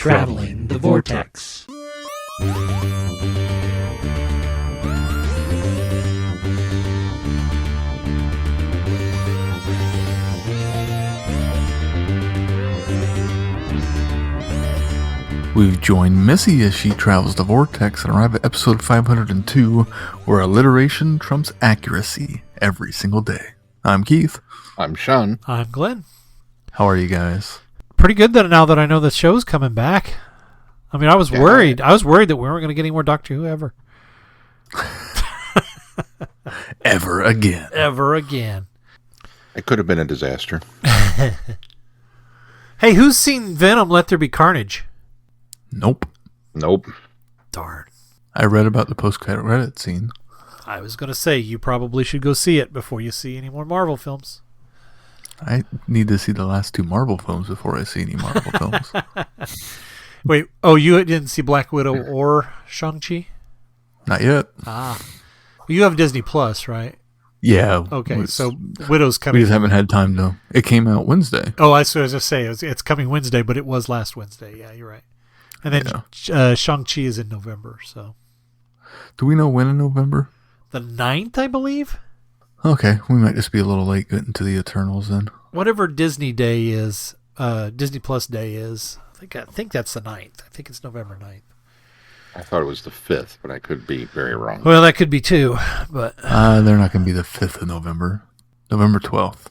Traveling the Vortex. We've joined Missy as she travels the Vortex and arrive at episode 502, where alliteration trumps accuracy every single day. I'm Keith. I'm Sean. I'm Glenn. How are you guys? Pretty good now that I know the show's coming back. I mean, I was worried. I was worried that we weren't going to get any more Doctor Who ever. Ever again. Ever again. It could have been a disaster. Hey, who's seen Venom Let There Be Carnage? Nope. Darn. I read about the post-credit scene. I was going to say, you probably should go see it before you see any more Marvel films. I need to see the last two Marvel films before I see any Marvel films. Wait, you didn't see Black Widow or Shang-Chi? Not yet. Well, you have Disney Plus, right? Yeah. Okay, so Widow's coming. We just haven't had time to... It came out Wednesday. Oh, I was going to say, it's coming Wednesday, but it was last Wednesday. Yeah, you're right. And then Shang-Chi is in November, so... Do we know when in November? The 9th, I believe? Okay, we might just be a little late getting to the Eternals then. Whatever Disney Day is, Disney Plus Day is, I think that's the 9th. I think it's November 9th. I thought it was the 5th, but I could be very wrong. Well, that could be too, but... they're not going to be the 5th of November. November 12th.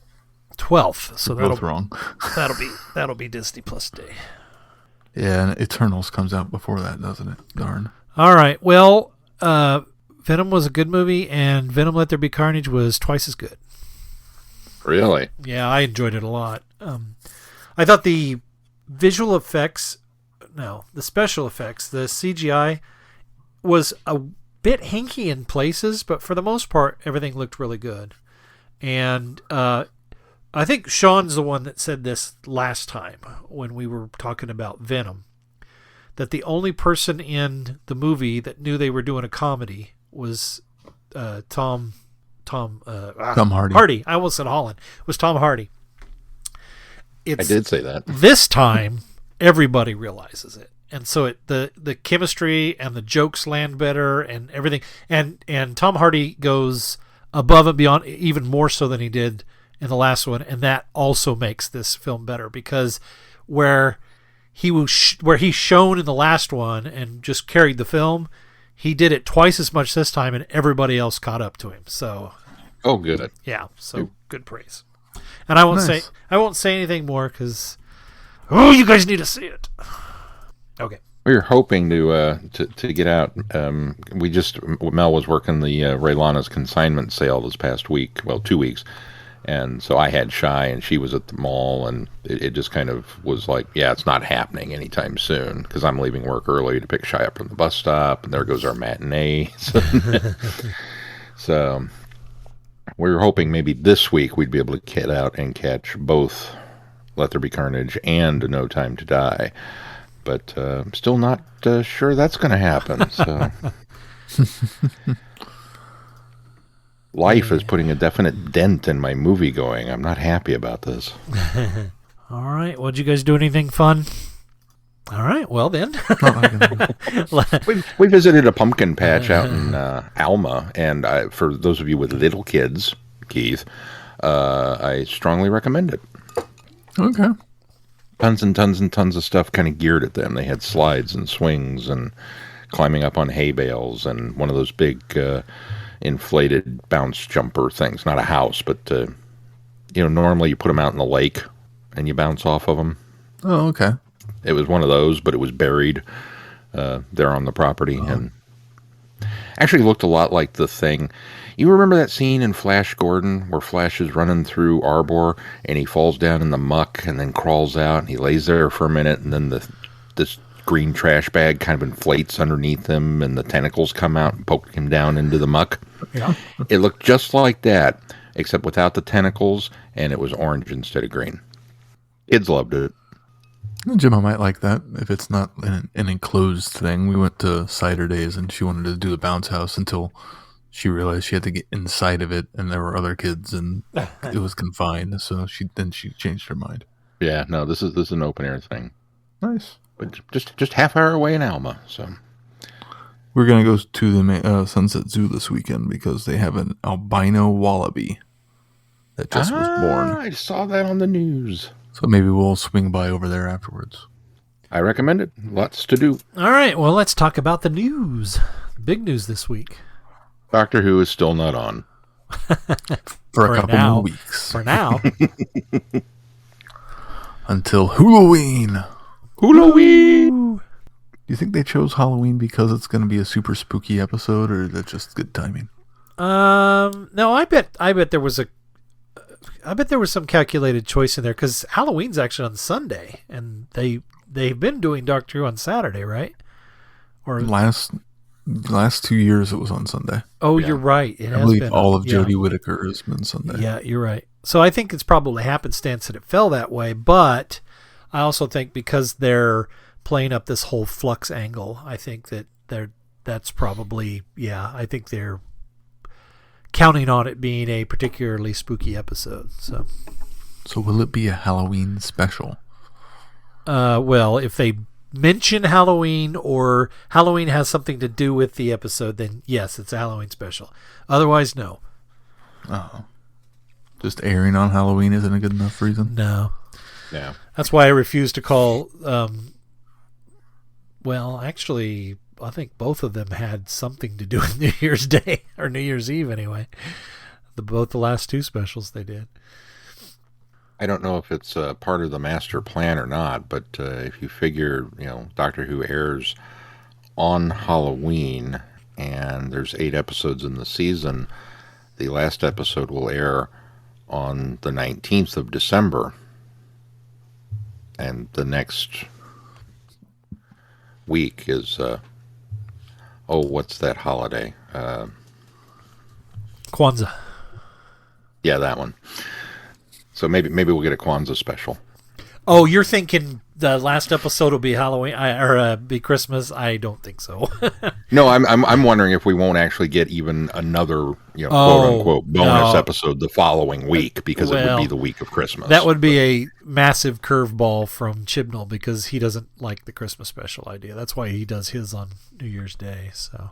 12th, so We're both wrong. that'll be Disney Plus Day. Yeah, and Eternals comes out before that, doesn't it? Darn. All right, well, Venom was a good movie, and Venom Let There Be Carnage was twice as good. Really? Yeah, I enjoyed it a lot. I thought the special effects, the CGI was a bit hinky in places, but for the most part, everything looked really good. And I think Sean's the one that said this last time when we were talking about Venom, that the only person in the movie that knew they were doing a comedy was Tom Hardy. I almost said Holland. It was Tom Hardy. I did say that. This time, everybody realizes it. And so the chemistry and the jokes land better and everything. And Tom Hardy goes above and beyond, even more so than he did in the last one. And that also makes this film better, because where he's shown in the last one and just carried the film, he did it twice as much this time, and everybody else caught up to him. So, good. Yeah, so good praise. And I won't say anything more because you guys need to see it. Okay. We were hoping to get out. Mel was working the Ray Lana's consignment sale this past week. Well, 2 weeks. And so I had Shy, and she was at the mall, and it just kind of was like, yeah, it's not happening anytime soon, because I'm leaving work early to pick Shy up from the bus stop, and there goes our matinee. So we were hoping maybe this week we'd be able to get out and catch both Let There Be Carnage and No Time to Die. But I'm still not sure that's going to happen. So life is putting a definite dent in my movie going. I'm not happy about this. All right. Well, did you guys do anything fun? All right. Well, then. We visited a pumpkin patch out in Alma. And for those of you with little kids, Keith, I strongly recommend it. Okay. Tons and tons and tons of stuff kind of geared at them. They had slides and swings and climbing up on hay bales and one of those big... inflated bounce jumper things. Not a house, but normally you put them out in the lake and you bounce off of them. Oh, okay. It was one of those, but it was buried there on the property, and actually looked a lot like the thing. You remember that scene in Flash Gordon where Flash is running through Arbor and he falls down in the muck and then crawls out and he lays there for a minute, and then this green trash bag kind of inflates underneath him and the tentacles come out and poke him down into the muck. Yeah. It looked just like that, except without the tentacles, and it was orange instead of green. Kids loved it. Jim, I might like that if it's not an enclosed thing. We went to Cider Days and she wanted to do the bounce house until she realized she had to get inside of it and there were other kids and it was confined. So she changed her mind. Yeah, no, this is an open air thing. Nice. but just half hour away in Alma. So We're going to go to the Sunset Zoo this weekend because they have an albino wallaby that just was born. I saw that on the news. So maybe we'll swing by over there afterwards. I recommend it. Lots to do. All right, well, let's talk about the news. Big news this week. Doctor Who is still not on. For a couple more weeks. For now. Until Halloween. Halloween! Do you think they chose Halloween because it's going to be a super spooky episode, or is that just good timing? No, I bet there was some calculated choice in there because Halloween's actually on Sunday, and they've been doing Doctor Who on Saturday, right? Or last 2 years it was on Sunday. Oh, yeah. You're right. I believe all of Jodie Whittaker has been Sunday. Yeah, you're right. So I think it's probably happenstance that it fell that way, but I also think because they're playing up this whole flux angle, I think that's probably, I think they're counting on it being a particularly spooky episode. So will it be a Halloween special? Well, if they mention Halloween or Halloween has something to do with the episode, then yes, it's a Halloween special. Otherwise, no. Oh. Just airing on Halloween isn't a good enough reason? No. Yeah. That's why I refuse to call, well, actually, I think both of them had something to do with New Year's Day, or New Year's Eve anyway. Both the last two specials they did. I don't know if it's part of the master plan or not, but if you figure, Doctor Who airs on Halloween, and there's 8 episodes in the season, the last episode will air on the 19th of December, and the next week is, what's that holiday? Kwanzaa. Yeah, that one. So maybe we'll get a Kwanzaa special. Oh, you're thinking the last episode will be Halloween or be Christmas? I don't think so. No, I'm wondering if we won't actually get even another, quote unquote bonus episode the following week because it would be the week of Christmas. That would be a massive curveball from Chibnall because he doesn't like the Christmas special idea. That's why he does his on New Year's Day. So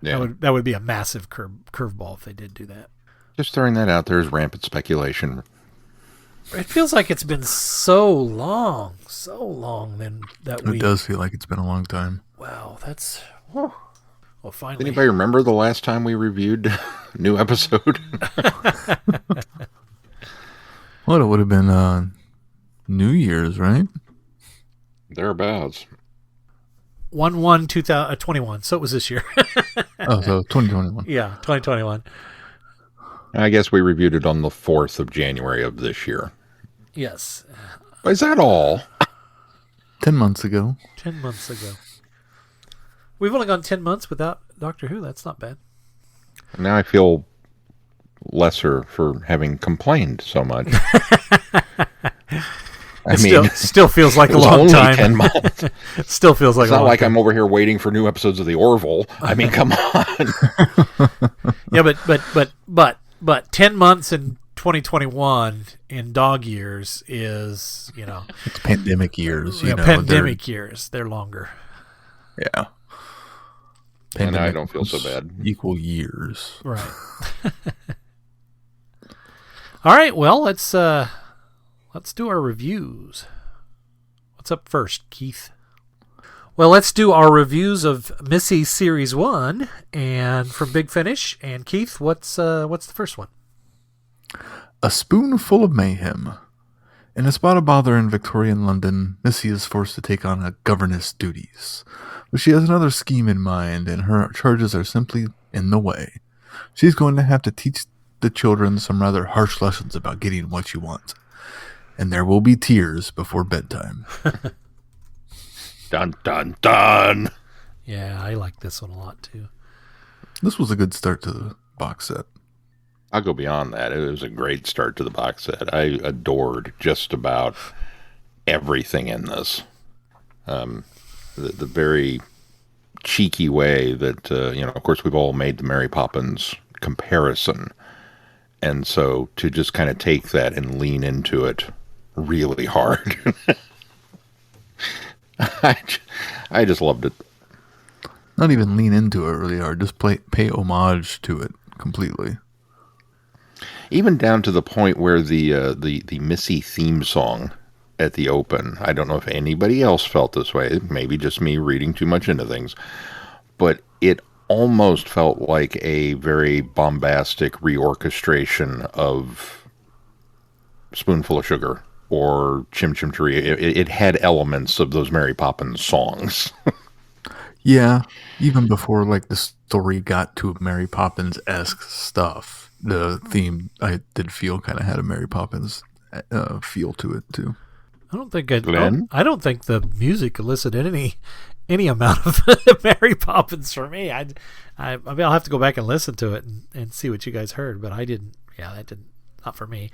that would be a massive curveball if they did do that. Just throwing that out there is rampant speculation. It feels like it's been so long then that It does feel like it's been a long time. Wow, that's well, finally. Anybody remember the last time we reviewed a new episode? Well, it would have been New Year's, right? Thereabouts. 1/1/2021. So it was this year. So 2021. Yeah, 2021. I guess we reviewed it on the 4th of January of this year. Yes. Is that all? 10 months ago. 10 months ago. We've only gone 10 months without Doctor Who. That's not bad. Now I feel lesser for having complained so much. Still feels like a long only time. 10 months. Still feels like it's a long not like time. I'm over here waiting for new episodes of The Orville. I mean, come on. Yeah, but 10 months in 2021 in dog years is, It's pandemic years. Pandemic years. They're longer. Yeah. And I don't feel so bad. Equal years. Right. All right, well, let's do our reviews. What's up first, Keith? Well, let's do our reviews of Missy Series 1 and from Big Finish. And Keith, what's the first one? A Spoonful of Mayhem. In a spot of bother in Victorian London, Missy is forced to take on governess duties. But she has another scheme in mind, and her charges are simply in the way. She's going to have to teach the children some rather harsh lessons about getting what you want. And there will be tears before bedtime. Dun, dun, dun. Yeah, I like this one a lot, too. This was a good start to the box set. I'll go beyond that. It was a great start to the box set. I adored just about everything in this. The very cheeky way that, of course, we've all made the Mary Poppins comparison. And so to just kind of take that and lean into it really hard. I just loved it. Not even lean into it really hard. Just pay homage to it completely. Even down to the point where the Missy theme song at the open. I don't know if anybody else felt this way. Maybe just me reading too much into things. But it almost felt like a very bombastic reorchestration of Spoonful of Sugar or Chim Chim Cheree. It had elements of those Mary Poppins songs. Yeah, even before like the story got to Mary Poppins-esque stuff, the theme I did feel kind of had a Mary Poppins feel to it too. I don't think I don't think the music elicited any amount of Mary Poppins for me. I mean, I'll have to go back and listen to it and see what you guys heard, but I didn't. Yeah, that didn't. Not for me.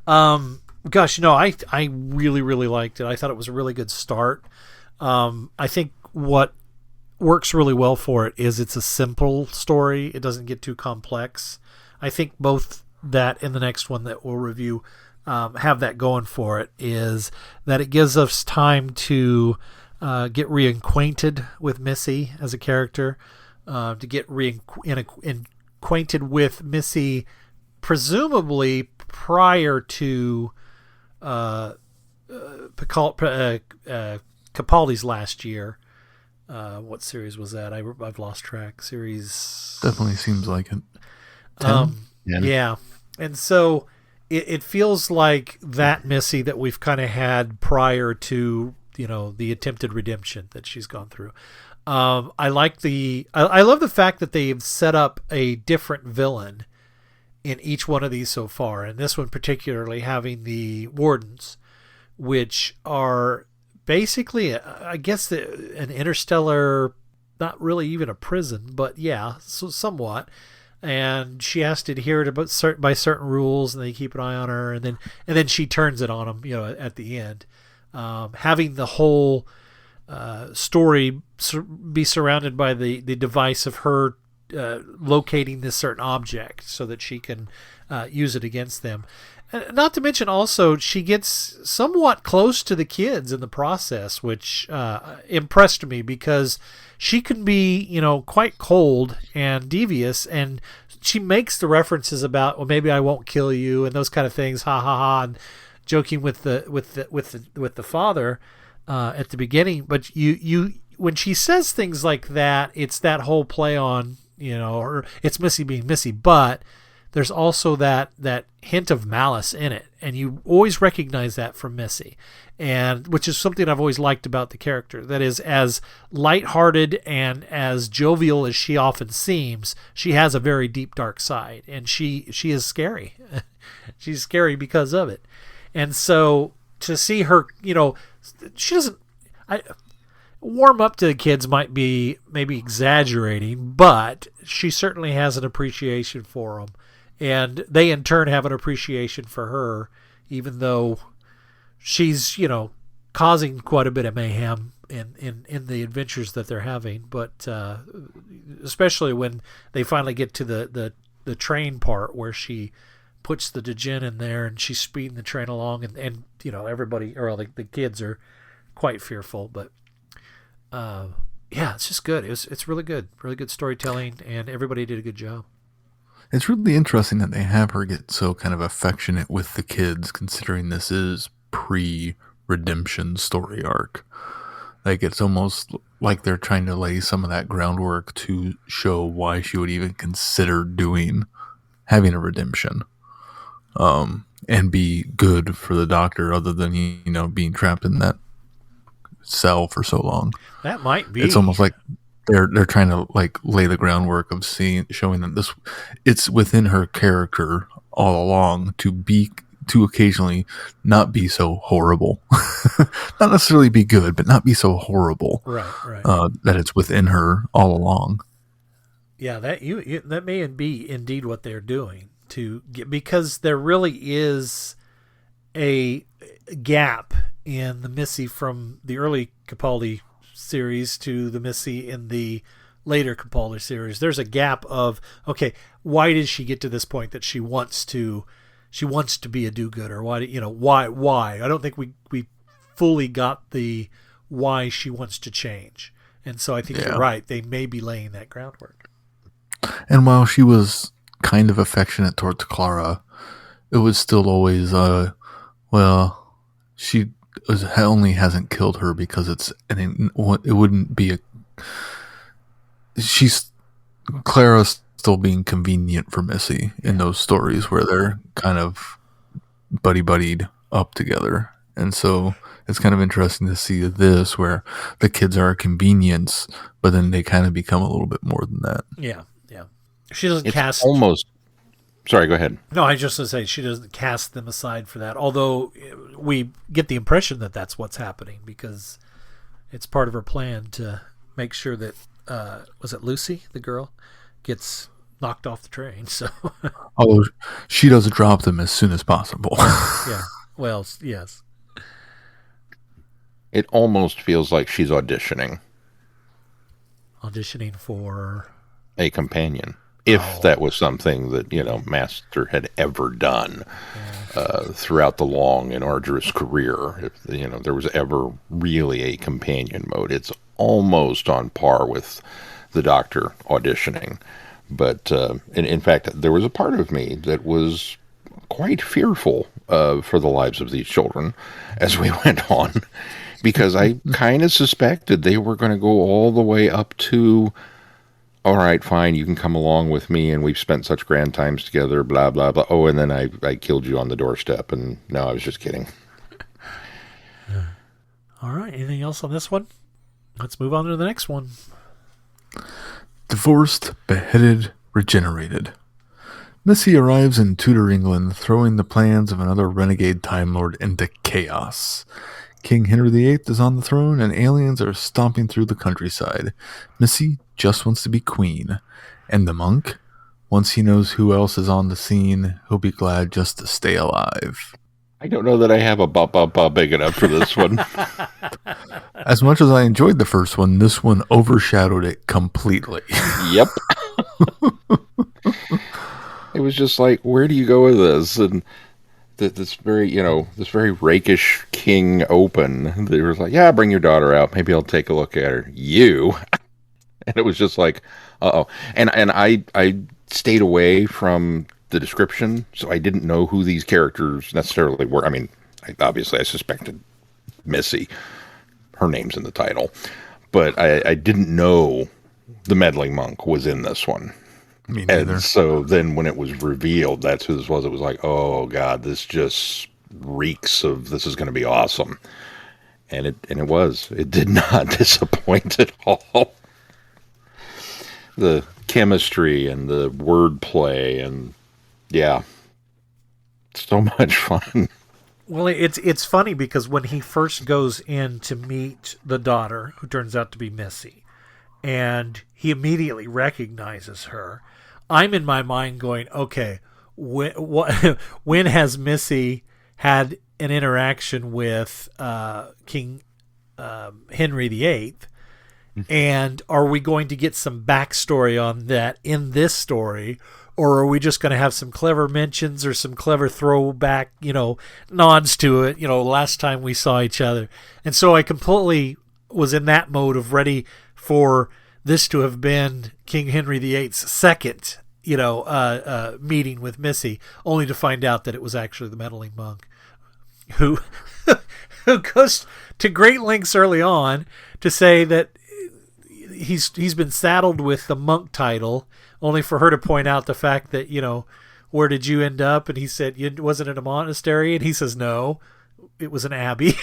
Gosh, no, I really, really liked it. I thought it was a really good start. I think what works really well for it is it's a simple story. It doesn't get too complex. I think both that and the next one that we'll review have that going for it, is that it gives us time to get reacquainted with Missy as a character, to get acquainted with Missy presumably prior to Capaldi's last year. What series was that? I've lost track. Series definitely seems like it. 10? Yeah, and so it feels like that Missy that we've kind of had prior to the attempted redemption that she's gone through. I love the fact that they've set up a different villain in each one of these so far, and this one particularly having the wardens, which are basically, I guess, an interstellar, not really even a prison, but yeah, so somewhat. And she has to adhere to by certain rules, and they keep an eye on her, and then she turns it on them, at the end. Having the whole story be surrounded by the device of her locating this certain object so that she can use it against them. Not to mention also she gets somewhat close to the kids in the process, which impressed me, because she can be, quite cold and devious, and she makes the references about, well, maybe I won't kill you, and those kind of things, ha ha ha, and joking with the father at the beginning. But you when she says things like that, it's that whole play on, or it's Missy being Missy, but there's also that hint of malice in it, and you always recognize that from Missy, and which is something I've always liked about the character. That is, as lighthearted and as jovial as she often seems, she has a very deep, dark side, and she is scary. She's scary because of it. And so to see her, she doesn't. Warm up to the kids might be maybe exaggerating, but she certainly has an appreciation for them. And they, in turn, have an appreciation for her, even though she's, causing quite a bit of mayhem in the adventures that they're having. But especially when they finally get to the train part where she puts the djinn in there and she's speeding the train along, and everybody, or all the kids are quite fearful. But yeah, it's just good. It's really good storytelling, and everybody did a good job. It's really interesting that they have her get so kind of affectionate with the kids, considering this is pre-redemption story arc. Like, it's almost like they're trying to lay some of that groundwork to show why she would even consider having a redemption, and be good for the doctor, other than being trapped in that cell for so long. That might be. It's almost like they're trying to like lay the groundwork of showing that it's within her character all along to occasionally not be so horrible, not necessarily be good, but not be so horrible. Right. That it's within her all along. Yeah, that may be indeed what they're doing because there really is a gap in the Missy from the early Capaldi series to the Missy in the later Capaldi series. There's a gap of, okay, why did she get to this point that she wants to be a do-gooder? Why? I don't think we fully got the why she wants to change. And so I think you're right. They may be laying that groundwork. And while she was kind of affectionate towards Clara, it was still always, she only hasn't killed her because it wouldn't be Clara's still being convenient for Missy in those stories where they're kind of buddied up together. And so it's kind of interesting to see this where the kids are a convenience, but then they kind of become a little bit more than that. Yeah. She doesn't cast... almost... Sorry, go ahead. No, I just want to say she doesn't cast them aside for that, although we get the impression that that's what's happening because it's part of her plan to make sure that, was it Lucy, the girl, gets knocked off the train. So, although she does drop them as soon as possible. Yeah, well, yes. It almost feels like she's auditioning for a companion. If that was something that, Master had ever done throughout the long and arduous career, if, there was ever really a companion mode, it's almost on par with the Doctor auditioning. But in fact, there was a part of me that was quite fearful for the lives of these children as we went on, because I kind of suspected they were going to go all the way up to, all right, fine, you can come along with me, and we've spent such grand times together, blah, blah, blah. Oh, and then I killed you on the doorstep, and no, I was just kidding. All right, anything else on this one? Let's move on to the next one. Divorced, beheaded, regenerated. Missy arrives in Tudor England, throwing the plans of another renegade Time Lord into chaos. King Henry VIII is on the throne, and aliens are stomping through the countryside. Missy just wants to be queen. And the monk? Once he knows who else is on the scene, he'll be glad just to stay alive. I don't know that I have a ba big enough for this one. As much as I enjoyed the first one, this one overshadowed it completely. Yep. It was just like, where do you go with this? And this very rakish king open. They were like, yeah, bring your daughter out. Maybe I'll take a look at her. You. And it was just like, uh-oh. And I stayed away from the description, so I didn't know who these characters necessarily were. I mean, I suspected Missy. Her name's in the title. But I didn't know the meddling monk was in this one. Me neither. And so then when it was revealed that's who this was, it was like, oh God, this just reeks of this is going to be awesome. And it was. It did not disappoint at all. The chemistry and the wordplay and yeah, so much fun. Well, it's funny because when he first goes in to meet the daughter, who turns out to be Missy, and he immediately recognizes her, I'm in my mind going, okay, when has Missy had an interaction with King Henry VIII? And are we going to get some backstory on that in this story? Or are we just going to have some clever mentions or some clever throwback, nods to it, last time we saw each other? And so I completely was in that mode of ready for this to have been King Henry VIII's second, meeting with Missy, only to find out that it was actually the meddling monk who goes to great lengths early on to say that he's been saddled with the monk title, only for her to point out the fact that, where did you end up? And he said, wasn't it a monastery? And he says, no, it was an abbey.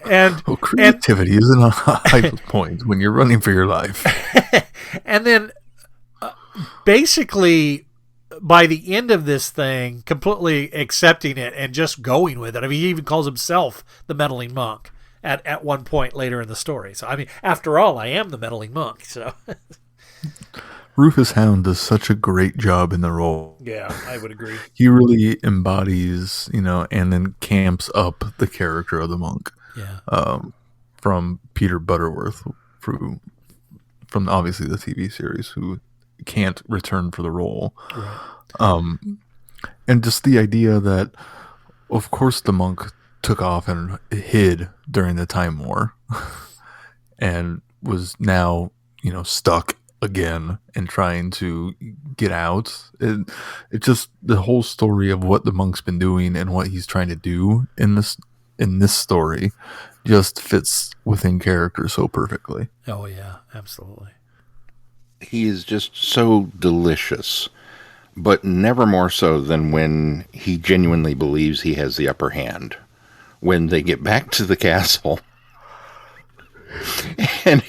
Well, creativity isn't a high point when you're running for your life. And then basically by the end of this thing, completely accepting it and just going with it. I mean, he even calls himself the meddling monk at one point later in the story. So, I mean, after all, I am the meddling monk. So Rufus Hound does such a great job in the role. Yeah, I would agree. He really embodies, and then camps up the character of the monk. Yeah. From Peter Butterworth, from obviously the TV series, who can't return for the role. Right. And just the idea that, of course, the monk took off and hid during the Time War and was now, stuck again and trying to get out. It just, the whole story of what the monk's been doing and what he's trying to do in this story just fits within character so perfectly. Oh yeah, absolutely. He is just so delicious, but never more so than when he genuinely believes he has the upper hand. When they get back to the castle and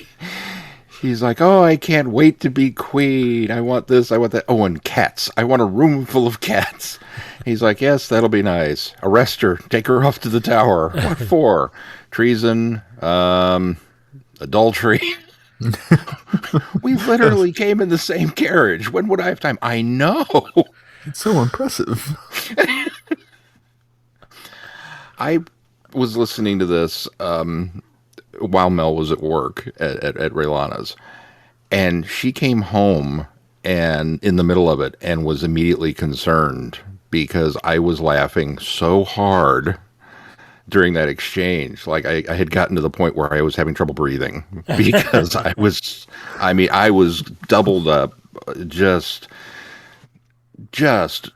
he's like, oh, I can't wait to be queen. I want this, I want that. Oh, and cats. I want a room full of cats. He's like, yes, that'll be nice. Arrest her. Take her off to the tower. What for? Treason, adultery. We literally came in the same carriage. When would I have time? I know. It's so impressive. I was listening to this while Mel was at work at Raylana's, and she came home and in the middle of it and was immediately concerned because I was laughing so hard during that exchange. Like I had gotten to the point where I was having trouble breathing because I was doubled up, just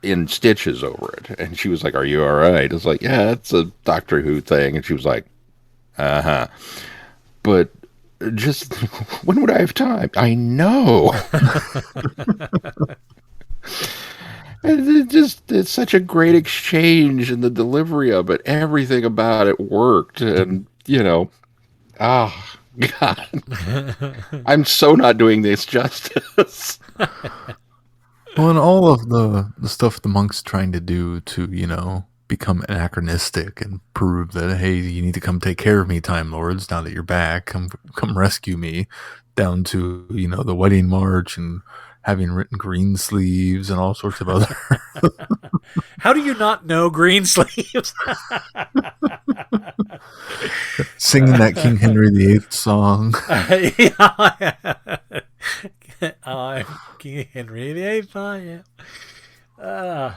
in stitches over it. And she was like, are you all right? I was like, yeah, it's a Doctor Who thing. And she was like, uh-huh. But just, when would I have time? I know. And it's such a great exchange, and the delivery of it, everything about it worked. And, God, I'm so not doing this justice. Well, and all of the stuff the monk's trying to do to, become anachronistic and prove that, hey, you need to come take care of me, Time Lords, now that you're back. Come rescue me, down to, the wedding march and having written green sleeves and all sorts of other. How do you not know green sleeves? Singing that King Henry VIII song. I'm King Henry VIII. I am.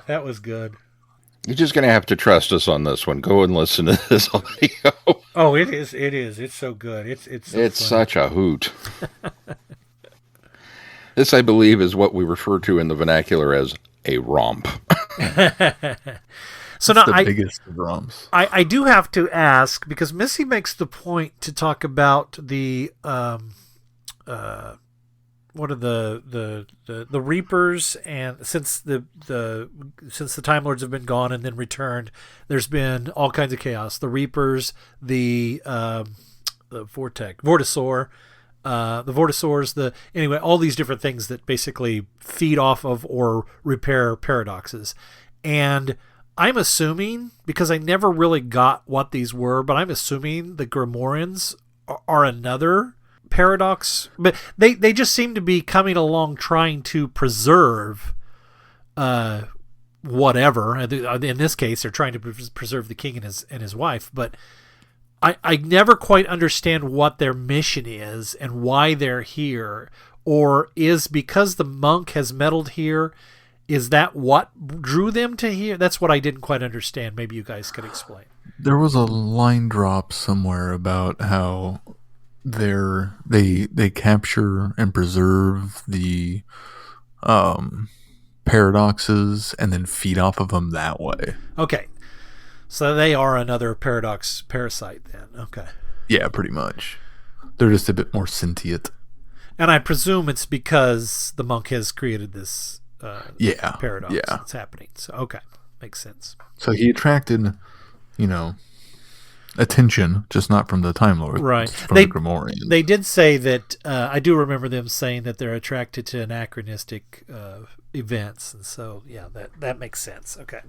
That was good. You're just going to have to trust us on this one. Go and listen to this audio. Oh, it is. It's so good. It's such a hoot. This, I believe, is what we refer to in the vernacular as a romp. So now, the biggest of romps. I do have to ask, because Missy makes the point to talk about the what are the Reapers, and since the Time Lords have been gone and then returned, there's been all kinds of chaos. The Reapers, the Vortex, the Vortisaurs, anyway, all these different things that basically feed off of or repair paradoxes. And I'm assuming, because I never really got what these were, but I'm assuming the Grimoirians are another paradox. But they just seem to be coming along trying to preserve whatever. In this case, they're trying to preserve the king and his wife, but I never quite understand what their mission is and why they're here, or is because the monk has meddled here, is that what drew them to here? That's what I didn't quite understand. Maybe you guys could explain. There was a line drop somewhere about how they capture and preserve the paradoxes and then feed off of them that way. Okay. So they are another paradox parasite then. Okay. Yeah, pretty much. They're just a bit more sentient. And I presume it's because the monk has created this paradox that's happening. So, okay. Makes sense. So he attracted, attention, just not from the Time Lord. Right. From the Grimoirians. They did say that, I do remember them saying that they're attracted to anachronistic events. And so, yeah, that makes sense. Okay.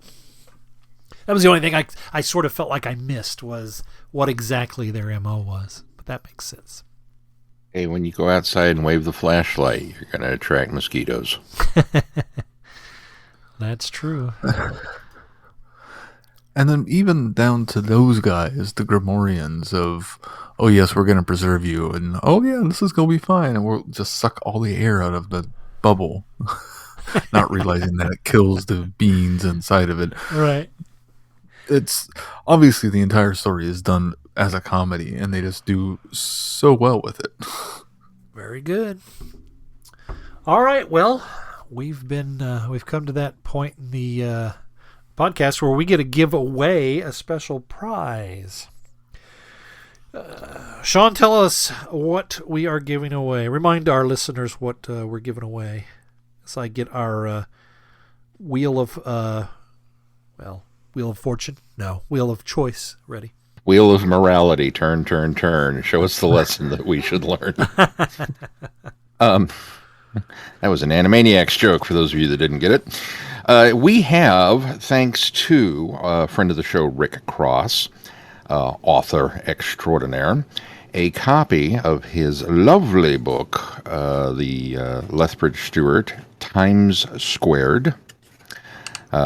That was the only thing I sort of felt like I missed, was what exactly their MO was. But that makes sense. Hey, when you go outside and wave the flashlight, you're going to attract mosquitoes. That's true. And then even down to those guys, the Grimoirians, of, oh yes, we're going to preserve you, and oh yeah, this is going to be fine, and we'll just suck all the air out of the bubble, not realizing that it kills the beings inside of it. Right. it's obviously the entire story is done as a comedy, and they just do so well with it. Very good. All right, well, we've come to that point in the podcast where we get to give away a special prize. Sean, tell us what we are giving away. Remind our listeners what we're giving away. So I get our wheel of fortune. No, wheel of choice ready. Wheel of morality. Turn, turn, turn. Show us the lesson that we should learn. That was an Animaniacs joke for those of you that didn't get it. We have, thanks to a friend of the show, Rick Cross, author extraordinaire, a copy of his lovely book, the Lethbridge Stewart Times Squared,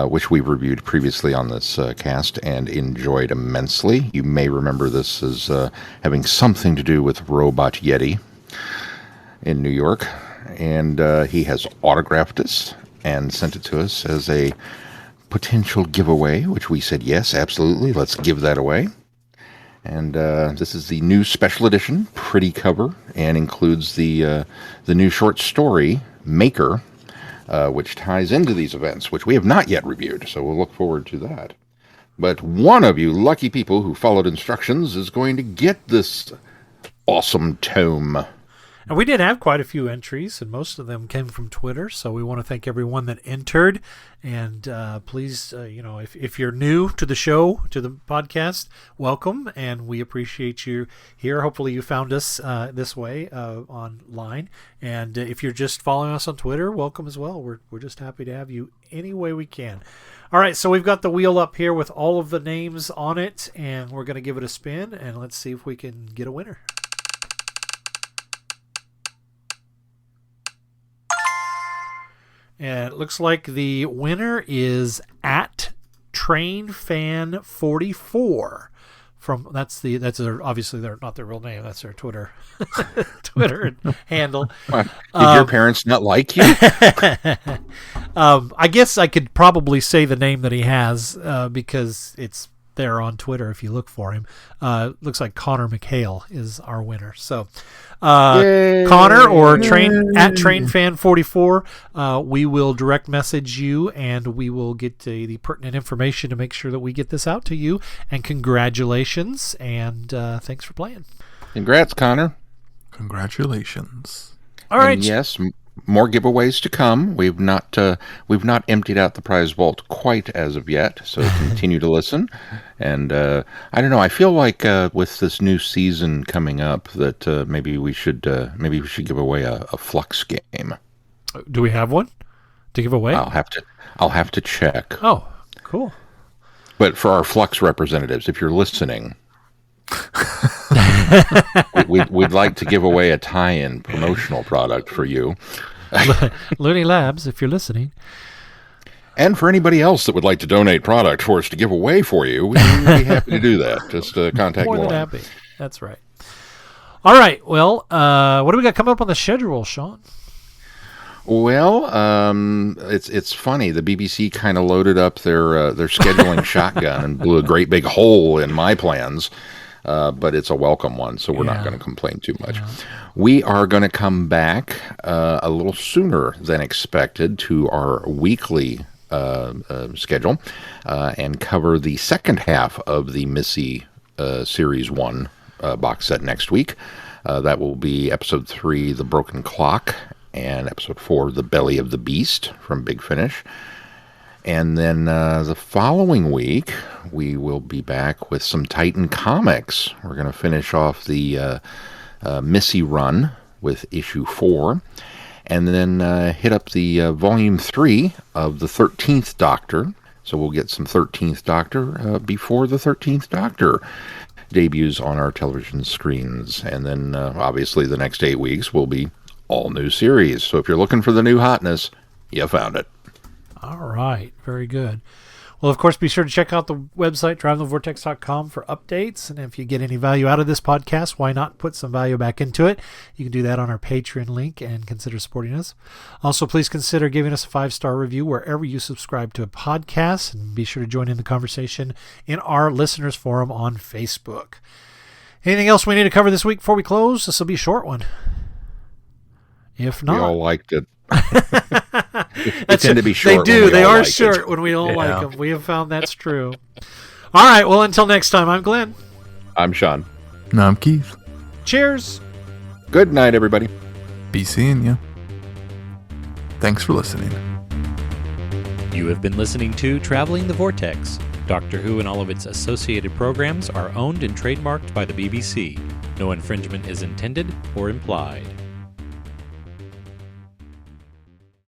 which we reviewed previously on this cast and enjoyed immensely. You may remember this as having something to do with Robot Yeti in New York. And he has autographed us and sent it to us as a potential giveaway, which we said, yes, absolutely, let's give that away. And this is the new special edition, pretty cover, and includes the new short story, Maker, which ties into these events, which we have not yet reviewed, so we'll look forward to that. But one of you lucky people who followed instructions is going to get this awesome tome. And we did have quite a few entries, and most of them came from Twitter. So we want to thank everyone that entered. And please, if you're new to the show, to the podcast, welcome. And we appreciate you here. Hopefully you found us this way online. And if you're just following us on Twitter, welcome as well. We're just happy to have you any way we can. All right, so we've got the wheel up here with all of the names on it, and we're going to give it a spin, and let's see if we can get a winner. And it looks like the winner is at TrainFan44. Obviously they're not their real name. That's their Twitter handle. Did your parents not like you? I guess I could probably say the name that he has because it's there on Twitter if you look for him. Looks like Connor McHale is our winner. So Connor or TrainFan44, we will direct message you and we will get the pertinent information to make sure that we get this out to you. And congratulations and thanks for playing. Congrats, Connor. Congratulations. All right. And yes, more giveaways to come. We've not emptied out the prize vault quite as of yet, so continue to listen. And I don't know. I feel like with this new season coming up, that maybe we should give away a Flux game. Do we have one to give away? I'll have to check. Oh, cool. But for our Flux representatives, if you're listening, we'd like to give away a tie-in promotional product for you. Looney Labs, if you're listening. And for anybody else that would like to donate product for us to give away for you, we'd be happy to do that. Just contact More Lauren. than happy. That's right. All right. Well, what do we got coming up on the schedule, Sean? Well, it's funny. The BBC kind of loaded up their scheduling shotgun and blew a great big hole in my plans. But it's a welcome one, so we're not going to complain too much. Yeah. We are going to come back a little sooner than expected to our weekly schedule and cover the second half of the Missy Series 1 box set next week. That will be Episode 3, The Broken Clock, and Episode 4, The Belly of the Beast from Big Finish. And then the following week, we will be back with some Titan comics. We're going to finish off the Missy run with issue 4, and then hit up the volume 3 of the 13th Doctor. So we'll get some 13th Doctor before the 13th Doctor debuts on our television screens. And then obviously the next 8 weeks will be all new series. So if you're looking for the new hotness, you found it. All right. Very good. Well, of course, be sure to check out the website, drivingthevortex.com, for updates. And if you get any value out of this podcast, why not put some value back into it? You can do that on our Patreon link and consider supporting us. Also, please consider giving us a 5-star review wherever you subscribe to a podcast. And be sure to join in the conversation in our listeners forum on Facebook. Anything else we need to cover this week before we close? This will be a short one. If not, We all liked it. They tend to be short. They do. when we They all are like short it. when we don't like them. We have found that's true. All right. Well, until next time, I'm Glenn. I'm Sean. No, I'm Keith. Cheers. Good night, everybody. Be seeing you. Thanks for listening. You have been listening to Traveling the Vortex. Doctor Who and all of its associated programs are owned and trademarked by the BBC. No infringement is intended or implied.